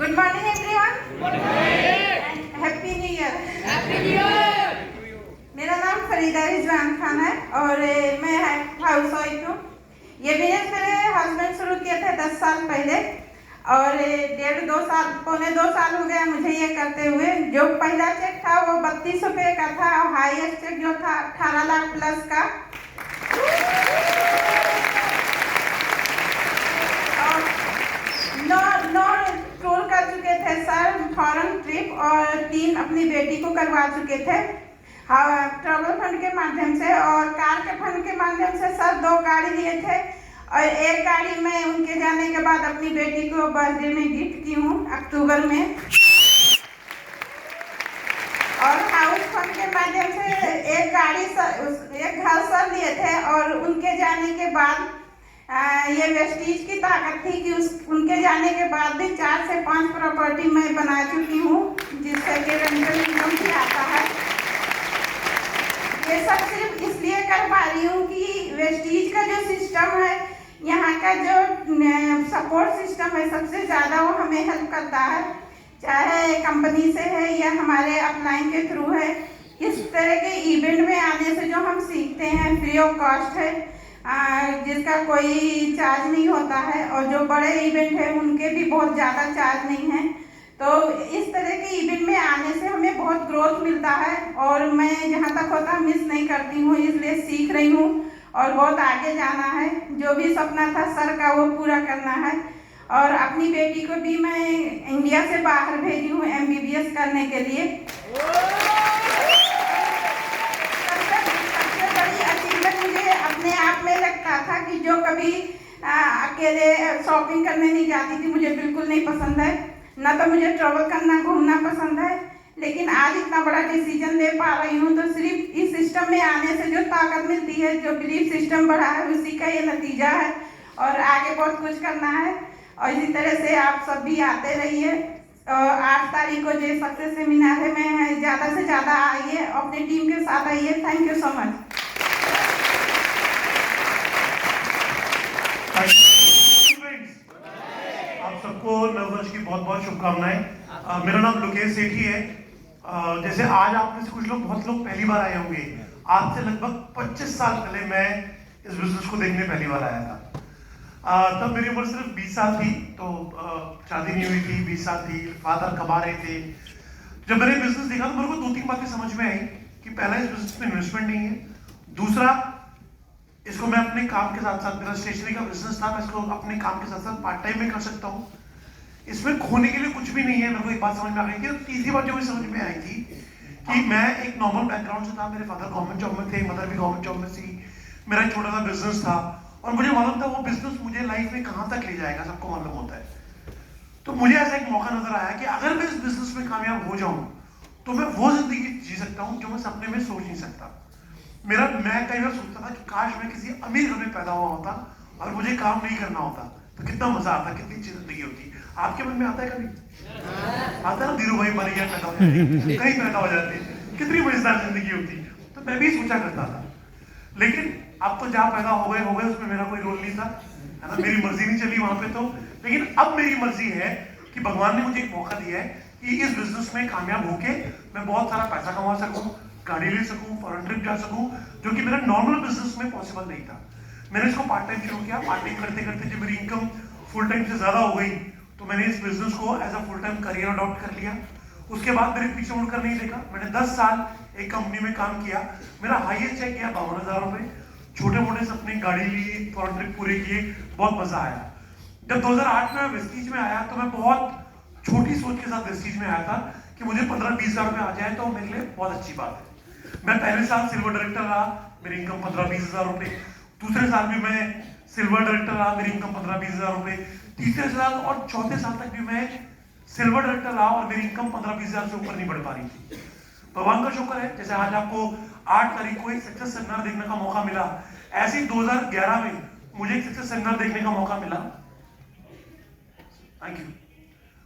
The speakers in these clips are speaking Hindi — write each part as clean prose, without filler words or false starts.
Good morning everyone. Good morning. Happy New Year. Happy New Year. मेरा नाम फरीदा रिजवान खान है और मैं हाउस वाइफ हूँ। ये बिजनेस मेरे हस्बैंड शुरू किए थे 10 साल पहले और 1.5-2 साल पौने 2 साल हो गया मुझे ये करते हुए। जो पहला चेक था वो 32 रुपये का था और हाईएस्ट चेक जो था 18 लाख प्लस का। नौ टूर कर चुके थे सर, फॉरेन ट्रिप, और 3 अपनी बेटी को करवा चुके थे ट्रैवल फंड के माध्यम से, और कार के फंड के माध्यम से सर 2 गाड़ी लिए थे और 1 गाड़ी मैं उनके जाने के बाद अपनी बेटी को बर्थडे में गिफ्ट की हूँ अक्टूबर में। और हाउस फंड के माध्यम से 1 गाड़ी एक घर सर लिए थे और उनके जाने के बाद ये वेस्टीज की ताकत थी कि उनके जाने के बाद भी 4 से 5 प्रॉपर्टी मैं बना चुकी हूँ जिससे कि रेंटल इनकम भी आता है। ये सब सिर्फ इसलिए कर पा रही हूँ कि वेस्टीज का जो सिस्टम है, यहाँ का जो सपोर्ट सिस्टम है, सबसे ज़्यादा वो हमें हेल्प करता है, चाहे कंपनी से है या हमारे अपलाइन के थ्रू है। इस तरह के इवेंट में आने से जो हम सीखते हैं फ्री ऑफ कॉस्ट है, जिसका कोई चार्ज नहीं होता है, और जो बड़े इवेंट है उनके भी बहुत ज़्यादा चार्ज नहीं है। तो इस तरह के इवेंट में आने से हमें बहुत ग्रोथ मिलता है और मैं जहाँ तक होता मिस नहीं करती हूँ, इसलिए सीख रही हूँ और बहुत आगे जाना है। जो भी सपना था सर का वो पूरा करना है और अपनी बेटी को भी मैं इंडिया से बाहर भेजी हूँ MBBS करने के लिए। मुझे अपने आप में लगता था कि जो कभी अकेले शॉपिंग करने नहीं जाती थी, मुझे बिल्कुल नहीं पसंद है, ना तो मुझे ट्रैवल करना घूमना पसंद है, लेकिन आज इतना बड़ा डिसीजन ले पा रही हूँ तो सिर्फ इस सिस्टम में आने से जो ताकत मिलती है, जो बिलीफ सिस्टम बढ़ा है, उसी का ये नतीजा है और आगे बहुत कुछ करना है। और इसी तरह से आप सब भी आते रहिए। 8 तारीख को जो सक्सेस सेमिनार है में ज़्यादा से ज़्यादा आइए, अपनी टीम के साथ आइए। Thank you so much. आप सबको नववर्ष की बहुत बहुत शुभकामनाएं। मेरा नाम लोकेश सेठी है। जैसे आज आप में से कुछ लोग, बहुत लोग पहली बार आए होंगे। आज से लगभग 25 साल पहले मैं इस बिजनेस को देखने पहली बार आया था। तब मेरी उम्र सिर्फ 20 साल थी, तो शादी नहीं हुई थी, 20 साल थी, फादर कमा रहे थे। जब मैंने बिजनेस देखा तो मेरे को 2-3 बातें समझ में आई कि पहला, इस बिजनेस में इन्वेस्टमेंट नहीं है, दूसरा इसको मैं अपने काम के साथ साथ, मेरा स्टेशनरी का बिजनेस था, मैं इसको अपने काम के साथ साथ पार्ट टाइम में कर सकता हूँ, इसमें खोने के लिए कुछ भी नहीं है। मेरे को एक बात समझ में आ गई थी। तीसरी बात जो मुझे समझ में आई थी कि मैं एक नॉर्मल बैकग्राउंड से था, मेरे फादर गवर्नमेंट जॉब में थे, मदर भी गवर्नमेंट जॉब में थी, मेरा एक छोटा सा बिजनेस था और मुझे मालूम था वो बिजनेस मुझे लाइफ में कहाँ तक ले जाएगा, सबको मालूम होता है। तो मुझे ऐसा एक मौका नजर आया कि अगर मैं इस बिजनेस में कामयाब हो जाऊं तो मैं वो जिंदगी जी सकता हूं जो मैं सपने में सोच नहीं सकता। मैं कई बार सोचता था कि काश मैं किसी अमीर घर में पैदा हुआ होता और मुझे काम नहीं करना होता तो कितना मजा आता, कितनी अच्छी जिंदगी होती। आपके मन में आता है कभी? आता है ना, धीरू भाई मरिया पैदा हो जाते, कहीं पैदा हो जाते, कितनी मजेदार जिंदगी होती। तो मैं भी सोचा करता था, लेकिन अब तो जहाँ पैदा हो गए उसमें मेरा कोई रोल नहीं था, है ना, मेरी मर्जी नहीं चली वहां पे तो। लेकिन अब मेरी मर्जी है कि भगवान ने मुझे एक मौका दिया है कि इस बिजनेस में कामयाब होके मैं बहुत सारा पैसा कमा सकूं, गाड़ी ले सकूं, फॉरेन ट्रिप जा सकूं, जो कि मेरा नॉर्मल बिजनेस में पॉसिबल नहीं था। मैंने इसको पार्ट टाइम शुरू किया। पार्ट टाइम करते करते जब मेरी इनकम फुल टाइम से ज्यादा हो गई तो मैंने इस बिजनेस को as a full time career adopt कर लिया। उसके बाद मेरे पीछे मुड़कर नहीं देखा। मैंने 10 साल एक कंपनी में काम किया। मेरा हाईएस्ट चेक गया 52,000 रुपए। छोटे मोटे सपने, गाड़ी ली, फॉरेन ट्रिप पूरे किए, बहुत मजा आया। जब 2008 में वेस्टीज में आया तो मैं बहुत छोटी सोच के साथ वेस्टीज में आया था कि मुझे 15-20 हजार रुपए आ जाए तो मेरे लिए बहुत अच्छी बात है। मैं पहले साल सिल्वर डायरेक्टर रहा, मेरी इनकम 15-20 हजार रुपए। दूसरे साल भी मैं सिल्वर डायरेक्टर रहा, मेरी इनकम 15-20 हजार रुपए। तीसरे साल और चौथे साल तक भी मैं सिल्वर डायरेक्टर रहा और मेरी इनकम 15-20 हजार से ऊपर नहीं बढ़ पा रही थी। भगवान का शुक्र है, जैसे आज आपको 8 तारीख को एक सक्सेस सेमिनार देखने का मौका मिला, ऐसे ही 2011 में मुझे एक सक्सेस सेमिनार देखने का मौका मिला। Thank you.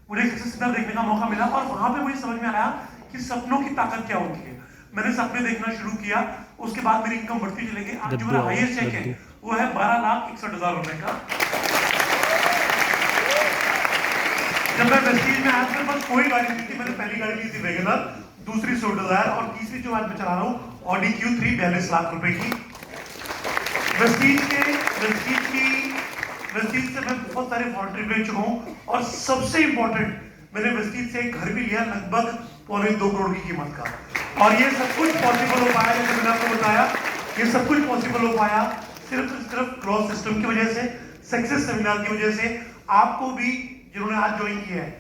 मुझे एक सक्सेस सेमिनार देखने का मौका मिला और वहां पे मुझे समझ में आया कि सपनों की ताकत क्या होती है। मैंने सपने देखना शुरू किया, उसके बाद मेरी इनकम बढ़ती चली गई। आज जो मेरा हाईएस्ट चेक है वो है 12,61,000 रुपए का। जब मैं वेस्टीज में आया मेरे पास कोई गाड़ी नहीं थी, मैंने पहली गाड़ी ली थी वैगनर, दूसरी स्विफ्ट डिजायर और तीसरी जो आज मैं चला रहा हूँ ऑडी Q3 42 लाख रुपए की। वेस्टीज से मैं बहुत सारे फॉरेन ट्रिप ले चुका हूँ और सबसे इंपॉर्टेंट मैंने वेस्टीज से एक घर भी लिया लगभग 2.25 करोड़ की कीमत का। और ये सब कुछ पॉसिबल हो पाया, जैसे मैंने आपको बताया, ये सब कुछ पॉसिबल हो पाया सिर्फ क्रॉस सिस्टम की वजह से, सक्सेस सेमिनार की वजह से। आपको भी जिन्होंने आज ज्वाइन किया है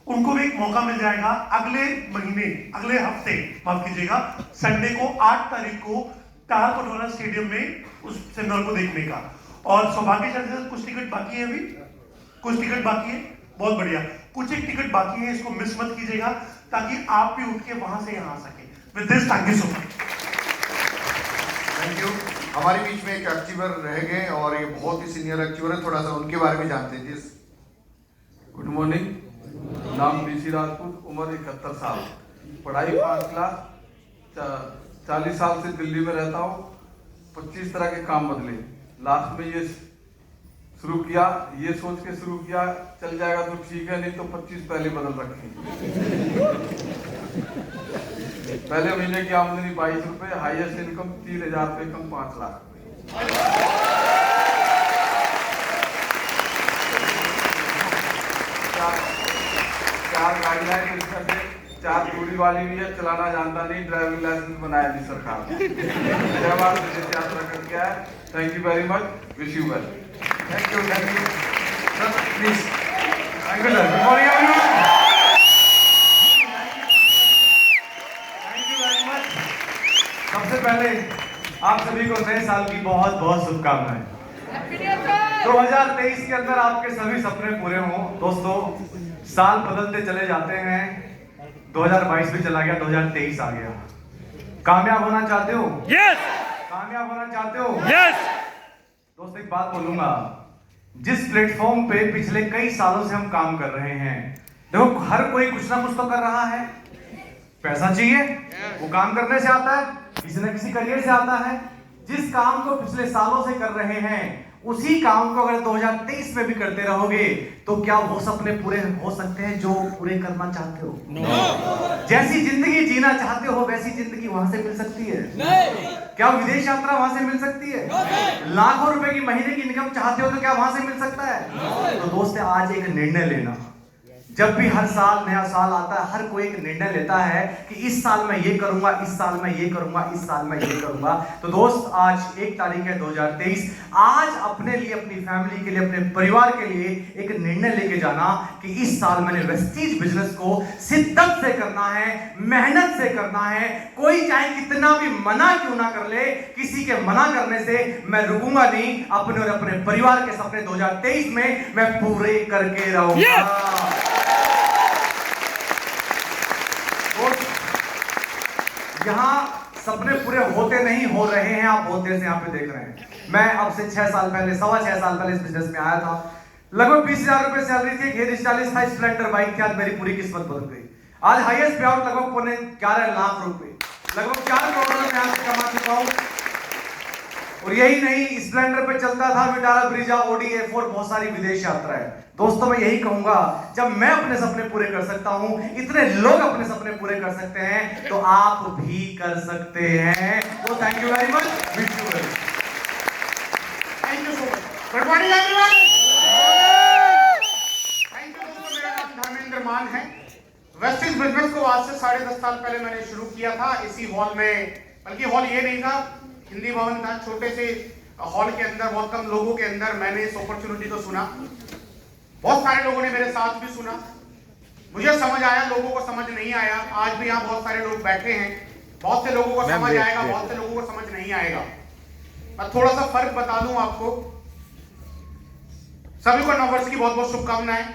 उनको भी एक मौका मिल जाएगा अगले महीने, अगले हफ्ते माफ कीजिएगा, संडे को 8 तारीख को ताहा कोटवाला स्टेडियम में उस सेमिनार को देखने का। और सौभाग्यशाली से कुछ टिकट बाकी है, अभी कुछ टिकट बाकी है, बहुत बढ़िया, कुछ एक टिकट बाकी है, इसको मिस मत कीजिएगा ताकि आप भी उठ के वहां से यहाँ आ सके। With this thank you so much. Thank you. हमारे बीच में एक अचीवर रह गए और ये बहुत ही सीनियर अचीवर है, थोड़ा सा उनके बारे में जानते हैं। जिस गुड मॉर्निंग, नाम BC राजपूत, उम्र 71 साल, पढ़ाई 5 क्लास, 40 साल से दिल्ली में रहता हूँ। 25 तरह के काम बदले, लास्ट में ये शुरू किया, ये सोच के शुरू किया चल जाएगा तो ठीक है, नहीं तो 25 पहले बदल रखे। पहले महीने की आमदनी 22 रुपए, हाईएस्ट इनकम 3000 रुपए कम 5 लाख रुपए। चार गाड़ियां, इसमें से 4 दूरी वाली भी है, चलाना जानता नहीं, ड्राइविंग लाइसेंस बनाया नहीं सरकार ने। 6 बार विदेश यात्रा करके आया। Thank you very much, wish you well. Thank you sir, please. Thank you sir, good morning everyone. Thank you very much. सबसे पहले आप सभी को नए साल की बहुत बहुत शुभकामनाएं। 2023 के अंदर आपके सभी सपने पूरे हों। दोस्तों, साल बदलते चले जाते हैं, 2022 भी चला गया, 2023 आ गया। कामयाब होना चाहते हो? यस। कामयाब होना चाहते हो? यस। दोस्त एक बात बोलूंगा, जिस प्लेटफॉर्म पे पिछले कई सालों से हम काम कर रहे हैं, देखो हर कोई कुछ ना कुछ तो कर रहा है। पैसा चाहिए, वो काम करने से आता है, किसी न किसी करियर से आता है। जिस काम को पिछले सालों से कर रहे हैं, उसी काम को अगर 2023 में भी करते रहोगे तो क्या वो सपने पूरे हो सकते हैं जो पूरे करना चाहते हो? No. जैसी जिंदगी जीना चाहते हो वैसी जिंदगी वहां से मिल सकती है? नहीं। क्या विदेश यात्रा वहां से मिल सकती है? No. लाखों रुपए की महीने की इनकम चाहते हो तो क्या वहां से मिल सकता है? No. तो दोस्त आज एक निर्णय लेना। जब भी हर साल नया साल आता है, हर कोई एक निर्णय लेता है कि इस साल मैं ये करूंगा, इस साल मैं ये करूंगा, इस साल मैं ये करूंगा। तो दोस्त आज 1 तारीख है 2023, आज अपने लिए, अपनी फैमिली के लिए, अपने परिवार के लिए एक निर्णय लेके जाना कि इस साल मैंने वेस्टीज बिजनेस को शिद्दत से करना है, मेहनत से करना है। कोई चाहे कितना भी मना क्यों ना कर ले, किसी के मना करने से मैं रुकूंगा नहीं। अपने और अपने परिवार के सपने 2023 में मैं पूरे करके रहूंगा। यहाँ सपने पूरे होते नहीं, हो रहे हैं। आप बहुत देर से यहाँ पे देख रहे हैं। मैं अब से 6 साल पहले, 6.25 साल पहले इस बिजनेस में आया था। लगभग 20,000 रुपए सैलरी थी, 140 था, स्प्लेंडर बाइक थी। आज मेरी पूरी किस्मत बदल गई। आज हाईएस्ट पे आउट लगभग 11 लाख रुपए, लगभग 4 करोड़ रुपए आज कमा चुका हूँ। और यही नहीं, स्प्लेंडर पे चलता था, विटारा, ब्रिजा, ऑडी A4, बहुत सारी विदेश यात्राएं। दोस्तों मैं यही कहूंगा, जब मैं अपने सपने पूरे कर सकता हूं, इतने लोग अपने सपने पूरे कर सकते हैं, तो आप भी कर सकते हैं। तो thank you very much, wish you well. Thank you so much. Good morning everyone. Thank you दोस्तों, मेरा नाम धर्मेंद्र मान है। वेस्टीज बिजनेस को आज से 10.5 साल पहले मैंने शुरू किया था इसी हॉल में, बल्कि हॉल ये नहीं था, हिंदी भवन था, छोटे से हॉल के अंदर, बहुत कम लोगों के अंदर मैंने इस अपॉर्चुनिटी को सुना। बहुत सारे लोगों ने मेरे साथ भी सुना, मुझे समझ आया, लोगों को समझ नहीं आया। आज भी यहाँ बहुत सारे लोग बैठे हैं, बहुत से लोगों को समझ आएगा, बहुत से लोगों को समझ नहीं आएगा। मैं थोड़ा सा फर्क बता दूं आपको। सभी को नववर्ष की बहुत बहुत शुभकामनाएं।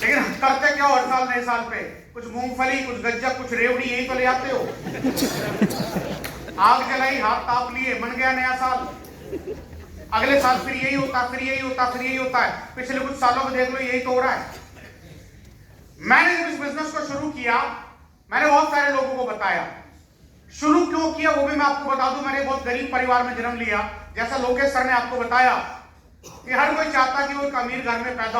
लेकिन करते क्या हर साल नए साल पे? कुछ मूंगफली, कुछ गज्जक, कुछ रेवड़ी, यही तो ले आते हो। आग जलाई, हाथ ताप लिए, बन गया नया साल। अगले साल फिर यही होता, फिर यही होता, फिर यही होता है। पिछले कुछ सालों में देख लो, यही तो हो रहा है। मैंने जब इस बिजनेस को शुरू किया, मैंने बहुत सारे लोगों को बताया। शुरू क्यों किया वो भी मैं आपको बता दूं। मैंने बहुत गरीब परिवार में जन्म लिया, जैसा लोकेश सर ने आपको बताया कि हर कोई चाहता कि वो एक अमीर घर में पैदा